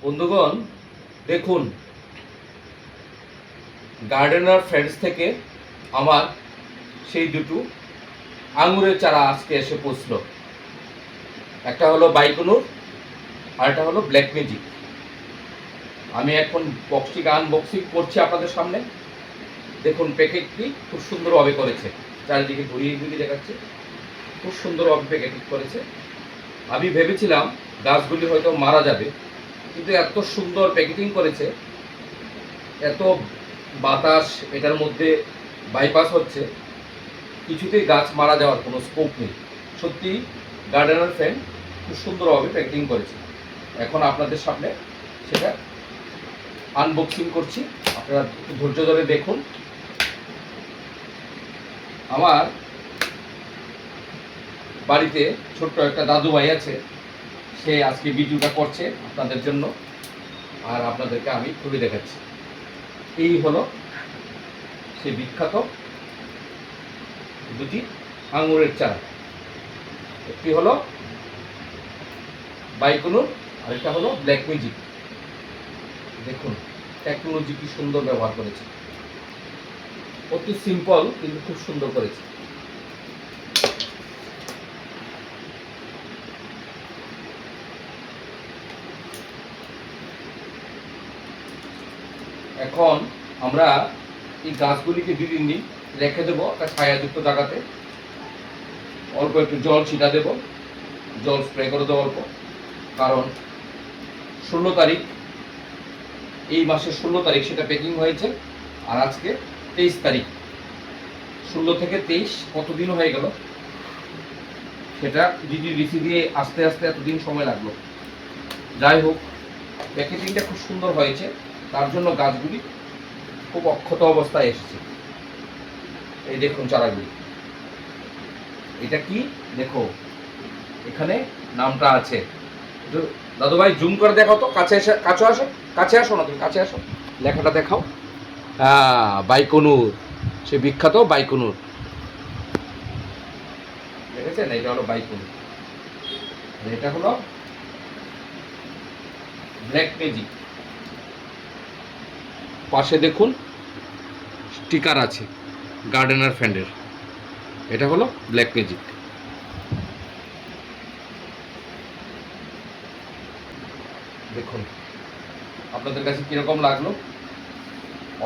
বন্ধুগণ, দেখুন, gardener friends থেকে আমার সেই দুটো আঙুরের চারা আজকে এসে পৌঁছলো। একটা হলো বাইকুনুর আর একটা হলো ব্ল্যাক ম্যাজিক। আমি এখন বক্সটিকে আনবক্সিং করছি আপনাদের সামনে। দেখুন, প্যাকেটটি খুব সুন্দরভাবে করেছে, চারিদিকে ঘুরিয়ে ঘুরিয়ে দেখাচ্ছে, খুব সুন্দরভাবে প্যাকেটিং করেছে। আমি ভেবেছিলাম গাছগুলি হয়তো মারা যাবে, কিন্তু এত সুন্দর প্যাকেটিং করেছে, এত বাতাস এটার মধ্যে বাইপাস হচ্ছে, কিছুতেই গাছ মারা যাওয়ার কোনো স্কোপ নেই। সত্যি গার্ডেনার ফ্রেন্ড খুব সুন্দরভাবে প্যাকেটিং করেছে। এখন আপনাদের সামনে সেটা আনবক্সিং করছি, আপনারা ধৈর্য ধরে দেখুন। আমার বাড়িতে ছোট্ট একটা দাদু ভাই আছে, সে আজকে ভিডিওটা করছে আপনাদের জন্য, আর আপনাদেরকে আমি খুলে দেখাচ্ছি। এই হলো সে বিখ্যাত দুটি আঙুরের চারা। একটি হলো বাইকুনুর, আরেকটা হলো ব্ল্যাক ম্যাজিক। দেখুন টেকনোলজি কি সুন্দর ব্যবহার করেছে, অতি সিম্পল কিন্তু খুব সুন্দর করেছে। এখন আমরা এই গাছগুলিকে 2 দিন রেখে দেবো একটা ছায়াযুক্ত জায়গাতে। অল্প একটু জল ছিটা দেব, জল স্প্রে করে দেবো অল্প, কারণ 16 তারিখ, এই মাসের 16 তারিখ সেটা প্যাকিং হয়েছে, আর আজকে 23 তারিখ। 16 থেকে 23 কতদিন হয়ে গেল, সেটা ডিটিডিসি দিয়ে আস্তে আস্তে এতদিন সময় লাগলো। যাই হোক, প্যাকেটিংটা খুব সুন্দর হয়েছে, তার জন্য গাছগুলি খুব অক্ষত অবস্থায় এসেছে। এই দেখুন চারাগুলি, এটা কি দেখো, এখানে নামটা আছে। দাদু ভাই জুম করে দেখাও তো, কাছে এসে, কাছে আসো না, তুমি কাছে আসো, লেখাটা দেখাও। হ্যাঁ, বাইকুনুর, সে বিখ্যাত বাইকুনুর, দেখেছেন? এটা হলো বাইকুনুর, এটা হলো ব্ল্যাক ম্যাজিক। পাশে দেখুন স্টিকার আছে গার্ডেনার ফ্রেন্ডের, এটা হলো ব্ল্যাক ম্যাজিক। দেখুন আপনাদের কাছে কিরকম লাগলো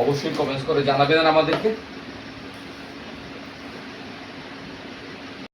অবশ্যই কমেন্টস করে জানাবেন আমাদেরকে।